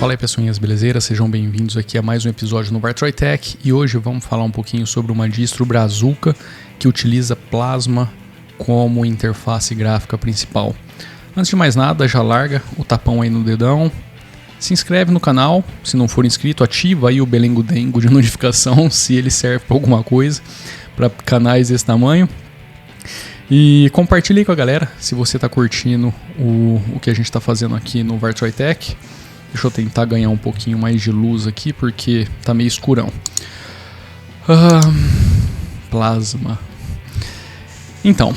Fala aí pessoinhas, beleza? Sejam bem-vindos aqui a mais um episódio no Vartroy Tech e hoje vamos falar um pouquinho sobre uma distro Brazuca que utiliza Plasma como interface gráfica principal. Antes de mais nada, já larga o tapão aí no dedão, se inscreve no canal, se não for inscrito, ativa aí o belengo-dengo de notificação se ele serve para alguma coisa, para canais desse tamanho. E compartilhe aí com a galera se você está curtindo o que a gente está fazendo aqui no Vartroy Tech. Deixa eu tentar ganhar um pouquinho mais de luz aqui porque tá meio escurão. Plasma. Então,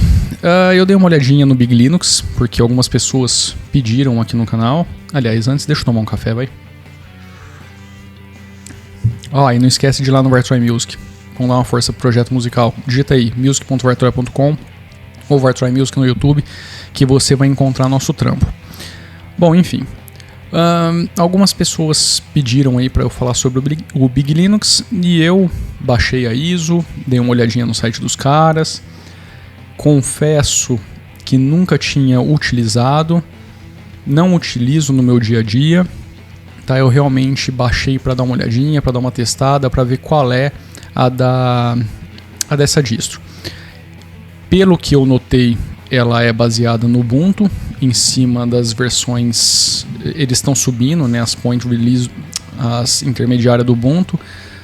eu dei uma olhadinha no Big Linux porque algumas pessoas pediram aqui no canal. Aliás, antes deixa eu tomar um café, vai. E não esquece de ir lá no Vartroy Music. Vamos dar uma força pro projeto musical. Digita aí music.vartroy.com ou Vartroy Music no YouTube que você vai encontrar nosso trampo. Bom, enfim. Algumas pessoas pediram aí para eu falar sobre o Big Linux e eu baixei a ISO, dei uma olhadinha no site dos caras. Confesso que nunca tinha utilizado, não utilizo no meu dia a dia, tá? Eu realmente baixei para dar uma olhadinha, para dar uma testada, para ver qual é a dessa distro. Pelo que eu notei, ela é baseada no Ubuntu, em cima das versões, eles estão subindo, né, as point release, as intermediárias do Ubuntu,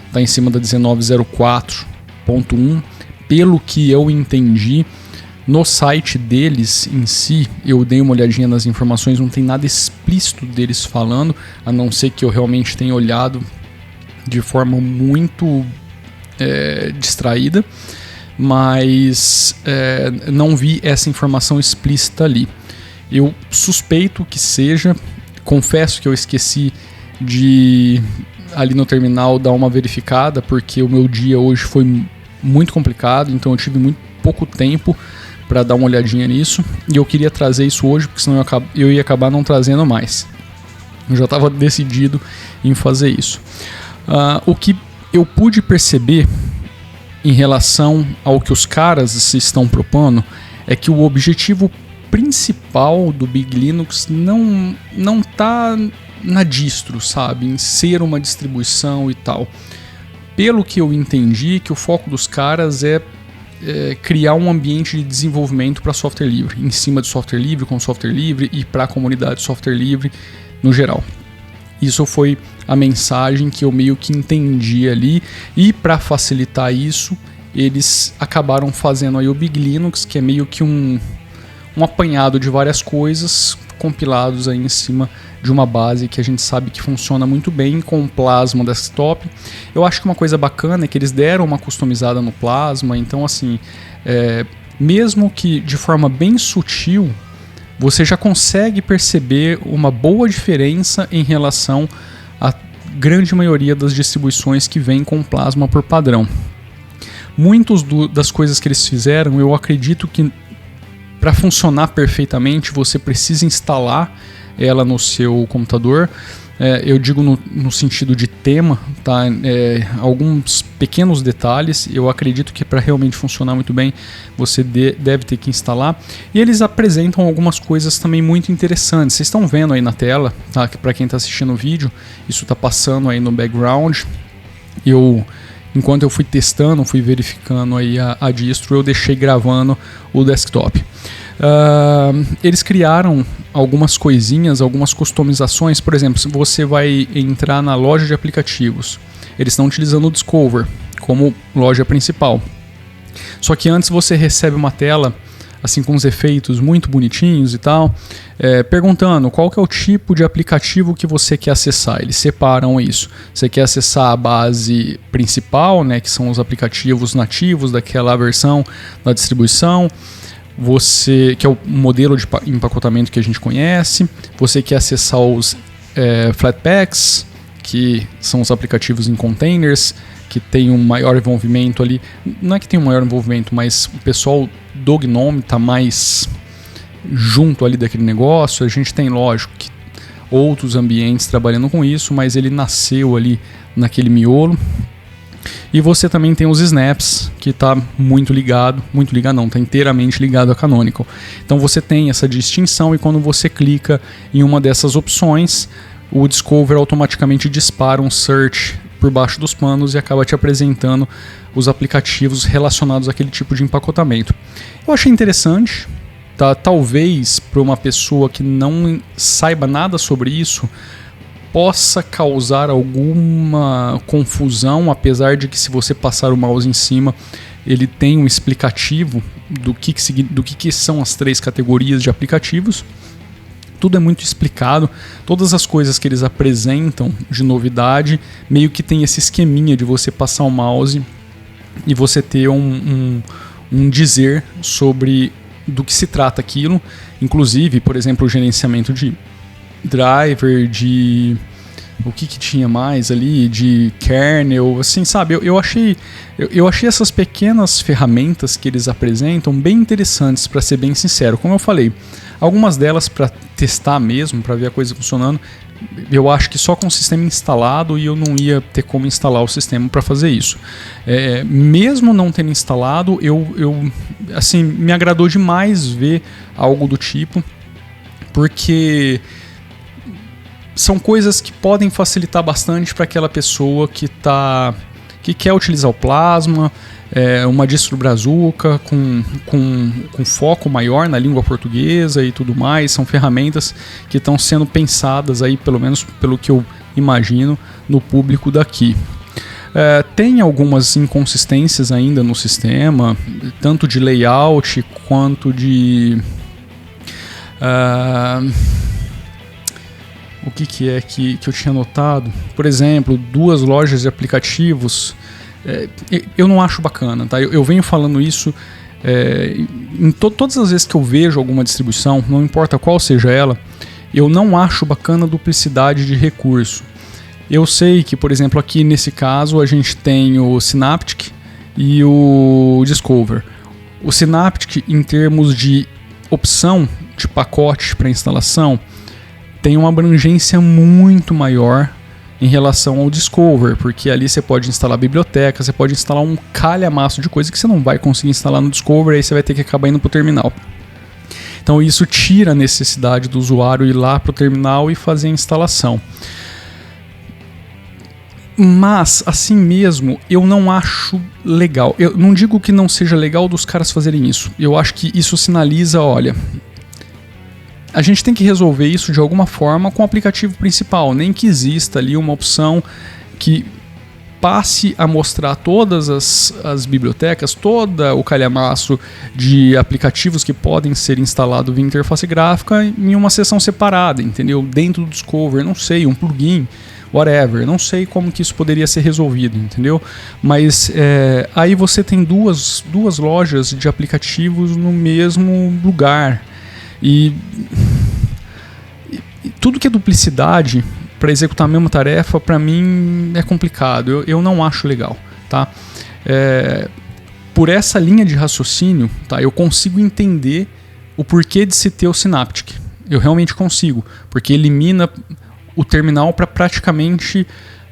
está em cima da 19.04.1, pelo que eu entendi, no site deles em si, eu dei uma olhadinha nas informações, não tem nada explícito deles falando, a não ser que eu realmente tenha olhado de forma muito distraída, mas não vi essa informação explícita ali. Eu suspeito que seja, confesso que eu esqueci de ali no terminal dar uma verificada, porque o meu dia hoje foi muito complicado, então eu tive muito pouco tempo para dar uma olhadinha nisso, e eu queria trazer isso hoje, porque senão eu ia acabar não trazendo mais. Eu já estava decidido em fazer isso. O que eu pude perceber em relação ao que os caras se estão propondo é que o objetivo principal do Big Linux não tá na distro, sabe, em ser uma distribuição e tal. Pelo que eu entendi, que o foco dos caras é criar um ambiente de desenvolvimento para software livre, em cima de software livre, com software livre e para a comunidade de software livre no geral. Isso foi a mensagem que eu meio que entendi ali, e para facilitar isso, eles acabaram fazendo aí o Big Linux, que é meio que um apanhado de várias coisas compilados aí em cima de uma base que a gente sabe que funciona muito bem com o Plasma Desktop. Eu acho que uma coisa bacana é que eles deram uma customizada no Plasma, então assim, mesmo que de forma bem sutil, você já consegue perceber uma boa diferença em relação à grande maioria das distribuições que vêm com Plasma por padrão. Muitas das coisas que eles fizeram, eu acredito que para funcionar perfeitamente você precisa instalar ela no seu computador. Eu digo no sentido de tema, tá? Alguns pequenos detalhes, eu acredito que para realmente funcionar muito bem você deve ter que instalar. E eles apresentam algumas coisas também muito interessantes. Vocês estão vendo aí na tela, tá? Para quem está assistindo o vídeo, isso está passando aí no background. Enquanto eu fui testando, fui verificando aí a distro, eu deixei gravando o desktop. Eles criaram algumas coisinhas, algumas customizações. Por exemplo, se você vai entrar na loja de aplicativos, eles estão utilizando o Discover como loja principal. Só que antes você recebe uma tela assim com os efeitos muito bonitinhos e tal, perguntando qual que é o tipo de aplicativo que você quer acessar. Eles separam isso. Você quer acessar a base principal, né, que são os aplicativos nativos daquela versão da distribuição. Que é o modelo de empacotamento que a gente conhece. Você quer acessar os Flatpaks, que são os aplicativos em containers, que tem um maior envolvimento ali. Não é que tem um maior envolvimento, mas o pessoal do GNOME está mais junto ali daquele negócio. A gente tem, lógico, que outros ambientes trabalhando com isso, mas ele nasceu ali naquele miolo. E você também tem os snaps, que está muito ligado não, está inteiramente ligado a Canonical. Então você tem essa distinção, e quando você clica em uma dessas opções, o Discover automaticamente dispara um search por baixo dos panos e acaba te apresentando os aplicativos relacionados àquele tipo de empacotamento. Eu achei interessante, tá? Talvez para uma pessoa que não saiba nada sobre isso possa causar alguma confusão, apesar de que se você passar o mouse em cima, ele tem um explicativo do que são as 3 categorias de aplicativos. Tudo é muito explicado, todas as coisas que eles apresentam de novidade, meio que tem esse esqueminha de você passar o mouse e você ter um dizer sobre do que se trata aquilo, inclusive, por exemplo, o gerenciamento de driver, de o que tinha mais ali, de kernel, assim, sabe? Eu achei essas pequenas ferramentas que eles apresentam bem interessantes, para ser bem sincero. Como eu falei, algumas delas para testar mesmo, para ver a coisa funcionando, eu acho que só com o sistema instalado, e eu não ia ter como instalar o sistema para fazer isso. Mesmo não tendo instalado, eu assim, me agradou demais ver algo do tipo, porque são coisas que podem facilitar bastante para aquela pessoa que quer utilizar o Plasma, uma distro brazuca com foco maior na língua portuguesa e tudo mais. São ferramentas que estão sendo pensadas aí, pelo menos pelo que eu imagino, no público daqui. Tem algumas inconsistências ainda no sistema, tanto de layout quanto de... o que é que eu tinha notado? Por exemplo, 2 lojas de aplicativos, eu não acho bacana, tá? Eu venho falando isso em todas as vezes que eu vejo alguma distribuição, não importa qual seja ela, eu não acho bacana a duplicidade de recurso. Eu sei que, por exemplo, aqui nesse caso a gente tem o Synaptic e o Discover. O Synaptic, em termos de opção de pacote para instalação, tem uma abrangência muito maior em relação ao Discover, porque ali você pode instalar biblioteca, você pode instalar um calhamaço de coisa que você não vai conseguir instalar no Discover, aí você vai ter que acabar indo para o terminal. Então isso tira a necessidade do usuário ir lá para o terminal e fazer a instalação. Mas, assim mesmo, eu não acho legal. Eu não digo que não seja legal dos caras fazerem isso. Eu acho que isso sinaliza, olha... A gente tem que resolver isso de alguma forma com o aplicativo principal, nem que exista ali uma opção que passe a mostrar todas as bibliotecas, todo o calhamaço de aplicativos que podem ser instalados via interface gráfica em uma seção separada, entendeu? Dentro do Discover, não sei, um plugin, whatever, não sei como que isso poderia ser resolvido, entendeu? Mas aí você tem duas lojas de aplicativos no mesmo lugar. E tudo que é duplicidade para executar a mesma tarefa, para mim é complicado, eu não acho legal, tá? Por essa linha de raciocínio, tá, eu consigo entender o porquê de se ter o Synaptic. Eu realmente consigo, porque elimina o terminal para praticamente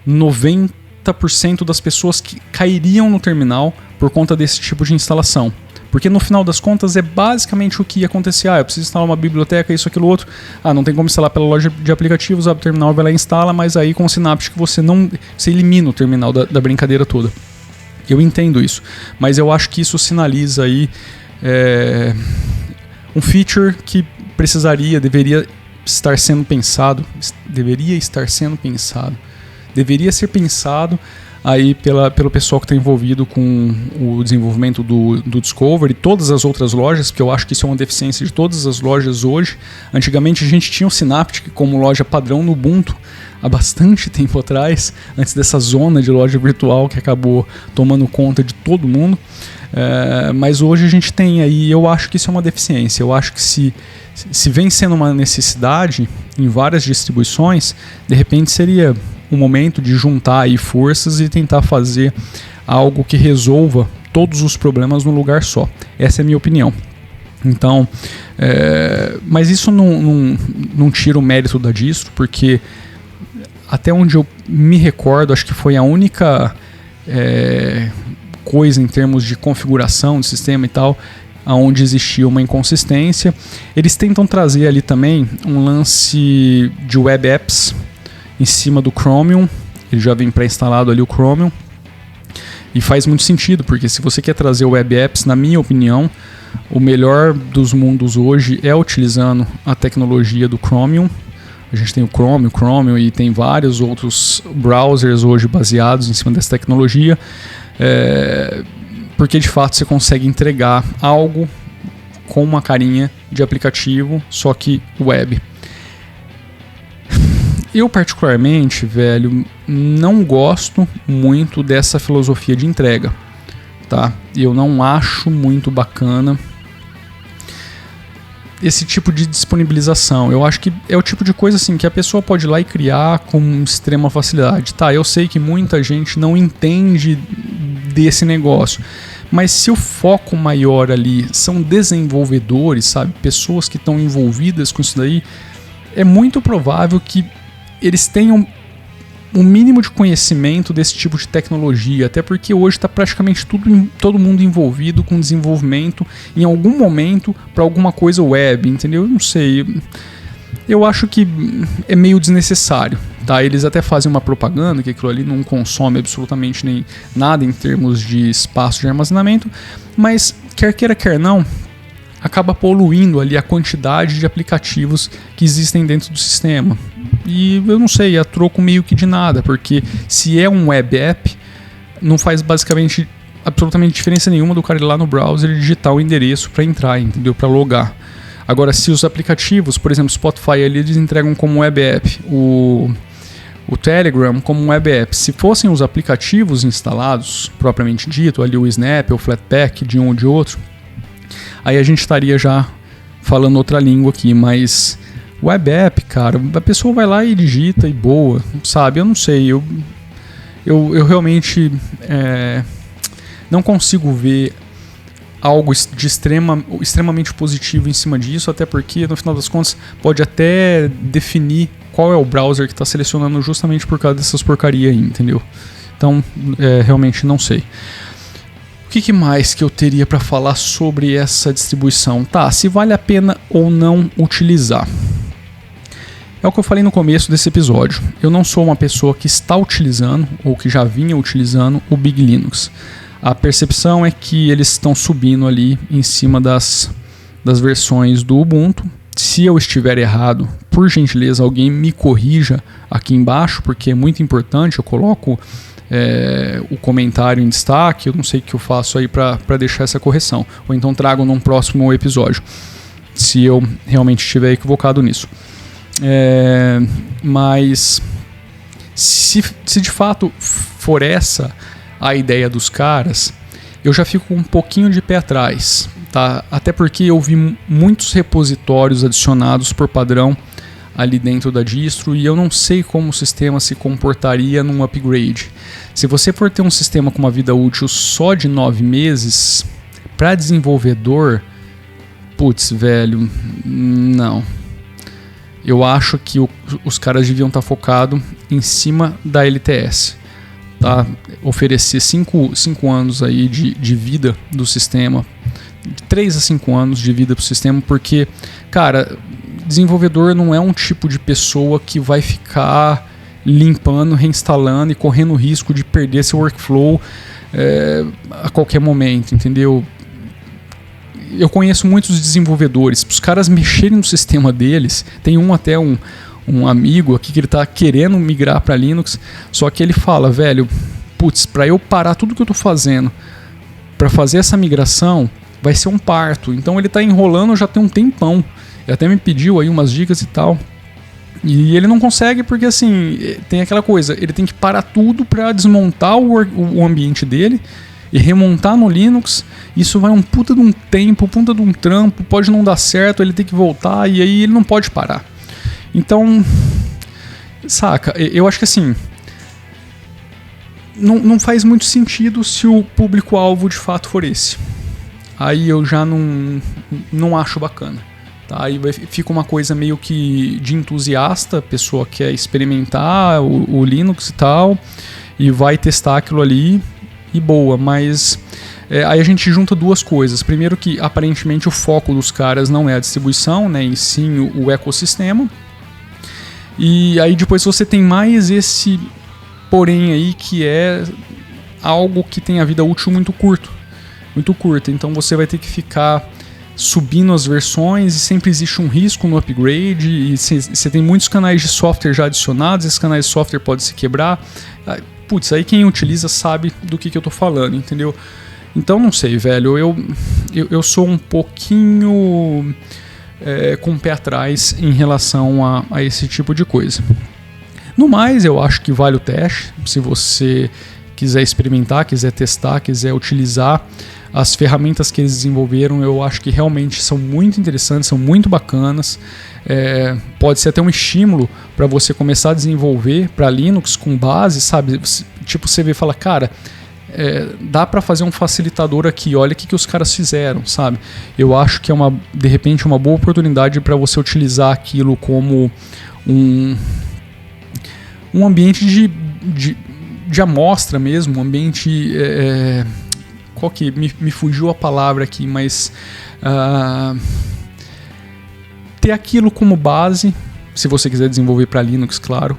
90% das pessoas que cairiam no terminal por conta desse tipo de instalação. Porque no final das contas é basicamente o que ia acontecer. Eu preciso instalar uma biblioteca, isso, aquilo, outro. Não tem como instalar pela loja de aplicativos, abre o terminal, vai lá e instala, mas aí com o Synaptic você elimina o terminal da brincadeira toda. Eu entendo isso, mas eu acho que isso sinaliza aí um feature que deveria ser pensado aí pelo pessoal que está envolvido com o desenvolvimento do Discover e todas as outras lojas, porque eu acho que isso é uma deficiência de todas as lojas hoje. Antigamente a gente tinha o Synaptic como loja padrão no Ubuntu, há bastante tempo atrás, antes dessa zona de loja virtual que acabou tomando conta de todo mundo. Mas hoje a gente tem aí, eu acho que isso é uma deficiência. Eu acho que se vem sendo uma necessidade em várias distribuições, de repente seria o momento de juntar aí forças e tentar fazer algo que resolva todos os problemas num lugar só. Essa é a minha opinião. Então, mas isso não tira o mérito da distro, porque até onde eu me recordo, acho que foi a única coisa em termos de configuração de sistema e tal, onde existia uma inconsistência. Eles tentam trazer ali também um lance de web apps, em cima do Chromium. Ele já vem pré-instalado ali o Chromium. E faz muito sentido, porque se você quer trazer web apps, na minha opinião, o melhor dos mundos hoje é utilizando a tecnologia do Chromium. A gente tem o Chromium e tem vários outros browsers hoje baseados em cima dessa tecnologia, porque de fato você consegue entregar algo com uma carinha de aplicativo, só que web. Eu particularmente, velho, não gosto muito dessa filosofia de entrega, tá? Eu não acho muito bacana esse tipo de disponibilização. Eu acho que é o tipo de coisa assim que a pessoa pode ir lá e criar com extrema facilidade. Tá, eu sei que muita gente não entende desse negócio, mas se o foco maior ali são desenvolvedores, sabe? Pessoas que estão envolvidas com isso daí, é muito provável que eles tenham um mínimo de conhecimento desse tipo de tecnologia, até porque hoje está praticamente todo mundo envolvido com desenvolvimento em algum momento para alguma coisa web, entendeu? Eu não sei, eu acho que é meio desnecessário, tá? Eles até fazem uma propaganda que aquilo ali não consome absolutamente nem nada em termos de espaço de armazenamento, mas quer queira quer não, acaba poluindo ali a quantidade de aplicativos que existem dentro do sistema. E eu não sei, é troco meio que de nada, porque se é um web app, não faz basicamente absolutamente diferença nenhuma do cara ir lá no browser e digitar o endereço para entrar, entendeu? Para logar. Agora, se os aplicativos, por exemplo, Spotify ali, eles entregam como web app, o Telegram como um web app. Se fossem os aplicativos instalados, propriamente dito, ali o Snap, o Flatpak, de um ou de outro, aí a gente estaria já falando outra língua aqui, mas web app, cara, a pessoa vai lá e digita e boa, sabe? Eu não sei, eu realmente não consigo ver algo de extremamente positivo em cima disso, até porque no final das contas pode até definir qual é o browser que está selecionando justamente por causa dessas porcaria aí, entendeu? Então, realmente não sei. O que mais que eu teria para falar sobre essa distribuição? Tá, se vale a pena ou não utilizar. É o que eu falei no começo desse episódio. Eu não sou uma pessoa que está utilizando ou que já vinha utilizando o Big Linux. A percepção é que eles estão subindo ali em cima das versões do Ubuntu. Se eu estiver errado, por gentileza, alguém me corrija aqui embaixo, porque é muito importante. Eu coloco o comentário em destaque. Eu não sei o que eu faço aí para deixar essa correção. Ou então trago num próximo episódio, se eu realmente estiver equivocado nisso. Mas se de fato for essa a ideia dos caras, eu já fico um pouquinho de pé atrás, tá? Até porque eu vi muitos repositórios adicionados por padrão ali dentro da distro e eu não sei como o sistema se comportaria num upgrade. Se você for ter um sistema com uma vida útil só de 9 meses, para desenvolvedor, putz, velho, não. Eu acho que os caras deviam estar focados em cima da LTS. Tá? Oferecer 5 anos aí de vida do sistema, de 3 a 5 anos de vida para o sistema, porque, cara, desenvolvedor não é um tipo de pessoa que vai ficar limpando, reinstalando e correndo o risco de perder seu workflow a qualquer momento, entendeu? Eu conheço muitos desenvolvedores, para os caras mexerem no sistema deles, tem um amigo aqui que ele tá querendo migrar para Linux, só que ele fala, velho, putz, para eu parar tudo que eu tô fazendo para fazer essa migração, vai ser um parto. Então ele tá enrolando já tem um tempão. Ele até me pediu aí umas dicas e tal. E ele não consegue porque, assim, tem aquela coisa, ele tem que parar tudo para desmontar o ambiente dele e remontar no Linux. Isso vai um puta de um tempo, puta de um trampo, pode não dar certo, ele tem que voltar e aí ele não pode parar. Então, saca, eu acho que assim, não faz muito sentido se o público-alvo de fato for esse. Aí eu já não acho bacana. Tá? Aí fica uma coisa meio que de entusiasta, a pessoa quer experimentar o Linux e tal, e vai testar aquilo ali e boa, mas aí a gente junta duas coisas. Primeiro que aparentemente o foco dos caras não é a distribuição, né, e sim o ecossistema. E aí depois você tem mais esse porém aí, que é algo que tem a vida útil muito curta. Então você vai ter que ficar subindo as versões e sempre existe um risco no upgrade, e você tem muitos canais de software já adicionados, esses canais de software podem se quebrar. Putz, aí quem utiliza sabe do que eu tô falando, entendeu? Então não sei, velho, eu sou um pouquinho com o pé atrás em relação a esse tipo de coisa. No mais, eu acho que vale o teste, se você quiser experimentar, quiser testar, quiser utilizar as ferramentas que eles desenvolveram. Eu acho que realmente são muito interessantes, são muito bacanas. Pode ser até um estímulo para você começar a desenvolver para Linux com base, sabe? Tipo, você vê e fala, cara, dá para fazer um facilitador aqui, olha o que os caras fizeram, sabe? Eu acho que é de repente uma boa oportunidade para você utilizar aquilo como um ambiente de amostra mesmo, um ambiente... qual que me fugiu a palavra aqui, mas ter aquilo como base, se você quiser desenvolver para Linux, claro,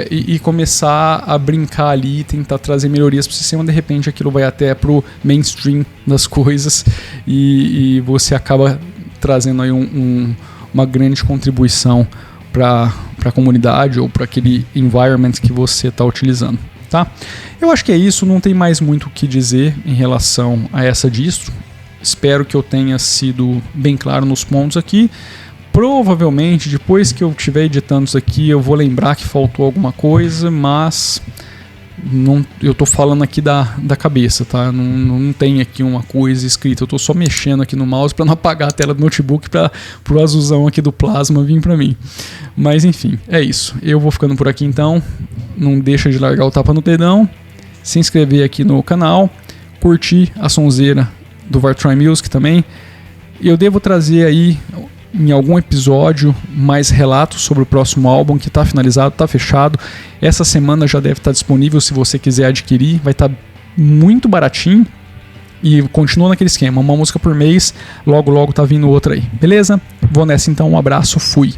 e começar a brincar ali, tentar trazer melhorias para o sistema. De repente aquilo vai até pro mainstream das coisas e você acaba trazendo aí uma grande contribuição para a comunidade ou para aquele environment que você está utilizando. Tá? Eu acho que é isso, não tem mais muito o que dizer em relação a essa distro. Espero que eu tenha sido bem claro nos pontos aqui. Provavelmente, depois que eu estiver editando isso aqui, eu vou lembrar que faltou alguma coisa, mas eu tô falando aqui da cabeça, tá? Não tem aqui uma coisa escrita, eu tô só mexendo aqui no mouse para não apagar a tela do notebook, para pro azulzão aqui do plasma vir para mim. Mas enfim, é isso. Eu vou ficando por aqui então. Não deixa de largar o tapa no dedão, se inscrever aqui no canal, curtir a sonzeira do Vartry Music também. Eu devo trazer aí em algum episódio mais relatos sobre o próximo álbum, que está finalizado, está fechado. Essa semana já deve estar disponível se você quiser adquirir, vai estar muito baratinho. E continua naquele esquema, uma música por mês, logo tá vindo outra aí, beleza? Vou nessa então, um abraço, fui!